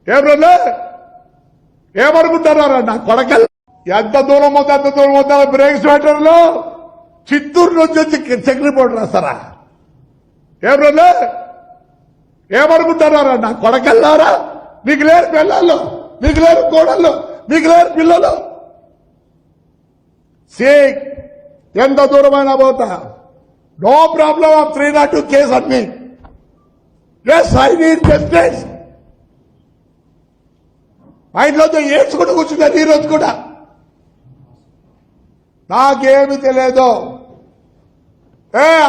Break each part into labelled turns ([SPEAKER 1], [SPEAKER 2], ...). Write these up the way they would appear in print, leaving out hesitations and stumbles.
[SPEAKER 1] ఏమన్నా ఏమనుకుంటున్నారా నా కొడకల్ ఎంత దూరం వద్ద ఎంత దూరం వద్ద బ్రేక్స్ పెట్టడంలో చిత్తూరు నుంచి వచ్చి చెక్ రిపోర్ట్ రాస్తారా? ఏమన్నా ఏమనుకుంటున్నారా నా కొడకల్లారా? మీకు లేరు పిల్లలు, మీకు లేరు కోడళ్ళు, మీకు లేరు పిల్లలు. ఎంత దూరమైనా పోతా, నో ప్రాబ్లం ఆఫ్ 302 కేసు అన్ని. Yes, I need justice. మా ఇంట్లో ఏడ్చుకుంటూ కూర్చున్నారు ఈ రోజు కూడా. నాకేమి తెలియదు.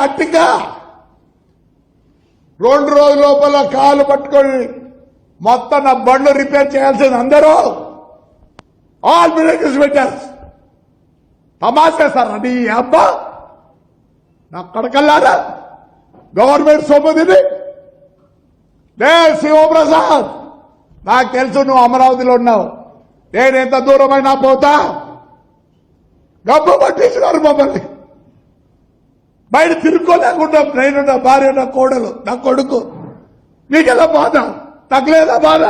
[SPEAKER 1] అట్టిగా 2 రోజుల లోపల కాలు పట్టుకొని మొత్తం నా బండ్లు రిపేర్ చేయాల్సింది అందరూ. ఆల్ మిరకిల్స్ పెట్టారు. తమాషా సార్ అది. అబ్బా నా కడకల్లారా గవర్నమెంట్ సొమ్ముదిని. శివప్రసాద్, నాకు తెలుసు నువ్వు అమరావతిలో ఉన్నావు. నేను ఎంత దూరమైనా పోతా. గబ్బు పట్టించినారు మమ్మల్ని. బయట తిరుక్కోలేకుండా నేను, నా భార్య, నా కోడలు, నా కొడుకు. నీకెలా బాధ? తగ్గలేదా బాధ?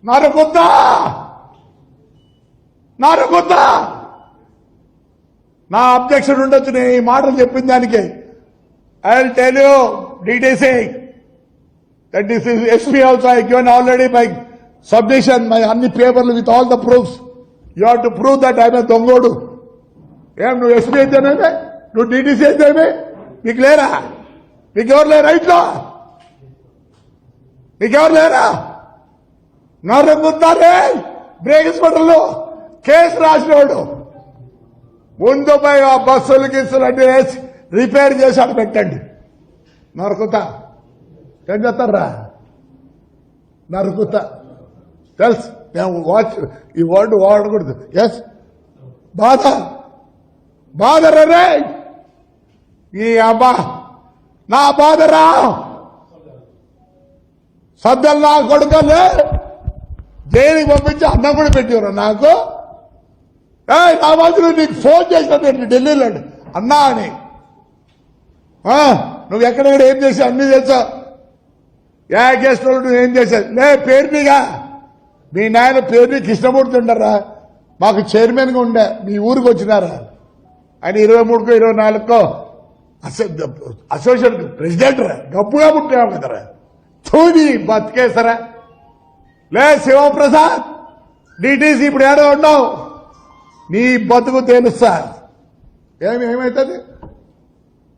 [SPEAKER 1] నరుకుతా నరుకుతా. నా అబ్జెక్షన్ ఉండొచ్చు నేను ఈ మాటలు చెప్పిన దానికి. I will tell you details that this is SP also I given already by submission my అన్ని పేపర్లు with all the proofs. You have to prove that I am a దొంగోడు. ఏం నువ్వు SP అయితేనేమే, నువ్వు DTC అయితేనే, మీకు లేరా? మీకెవరు లేరా ఇంట్లో? మీకెవరు లేరా? నరుకుతారే బ్రేక్స్ పట్టలో కేసు రాసినోడు. ముందు పోయి ఆ బస్సులు గిస్సులు అంటే వేసి రిపేర్ చేసి పెట్టండి. నరుకుతా. ఏం చేస్తారా? నరుకుతా. తెలుసు, మేము వాచ్ ఈ వర్డ్ వాడకూడదు. ఎస్, బాధ బాధరే ఈ అబ్బా నా బాధరా. సద్దలు నా కొడుకలే జైలుకి పంపించి అన్నం కూడా పెట్టేవారు నాకు. నా మధ్యలో నీకు ఫోన్ చేసినట్టు ఢిల్లీలో అన్నా అని. నువ్వు ఎక్కడెక్కడ ఏం చేసావు అన్ని తెలుసా? ఏ గెస్ట్ నువ్వు ఏం చేశావు? లే పేరునిగా మీ నాయన పేరుని కృష్ణమూర్తి ఉండరా, మాకు చైర్మన్గా ఉండే. మీ ఊరికి వచ్చినారా? ఆయన 23కో 24కో అసోసియేషన్ ప్రెసిడెంట్ రా, గప్పుగా పుట్టావు కదరా. చూది బతికేసరా. లే శివప్రసాద్, డిటిసి ఇప్పుడు ఏడో ఉన్నావు. నీ బతుకు తెలుస్తా. ఏమవుతుంది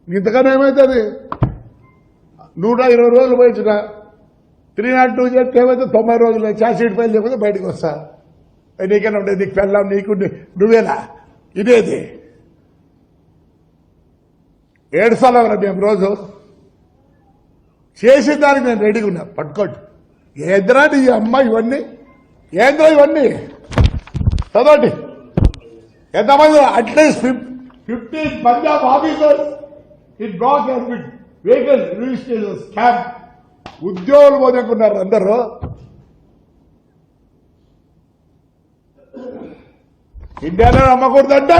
[SPEAKER 1] ఇంతకన్నా? ఏమవుతుంది? 120 రోజులు పోయించిన 302 చేస్తే ఏమైతే 90 రోజులు ఛార్జ్ షీట్ ఫైల్ చేయకపోతే బయటకు వస్తా. నీకైనా ఉండేది, నీకు పెళ్ళాం, నీకు నువ్వేనా? ఇదేది 7 సార్లు మేము రోజు చేసే దానికి నేను రెడీగా ఉన్నా. పట్టుకోండి. ఏంద్రా నీ అమ్మ ఇవన్నీ? ఏంద్రా ఇవన్నీ? చదవండి. ఎంతమంది? At least 15 Punjab officers in black has vehicle registration scam. ఉద్యోగులు పోదనుకున్నారు అందరూ. ఇండియాలో నమ్మకూడదంటే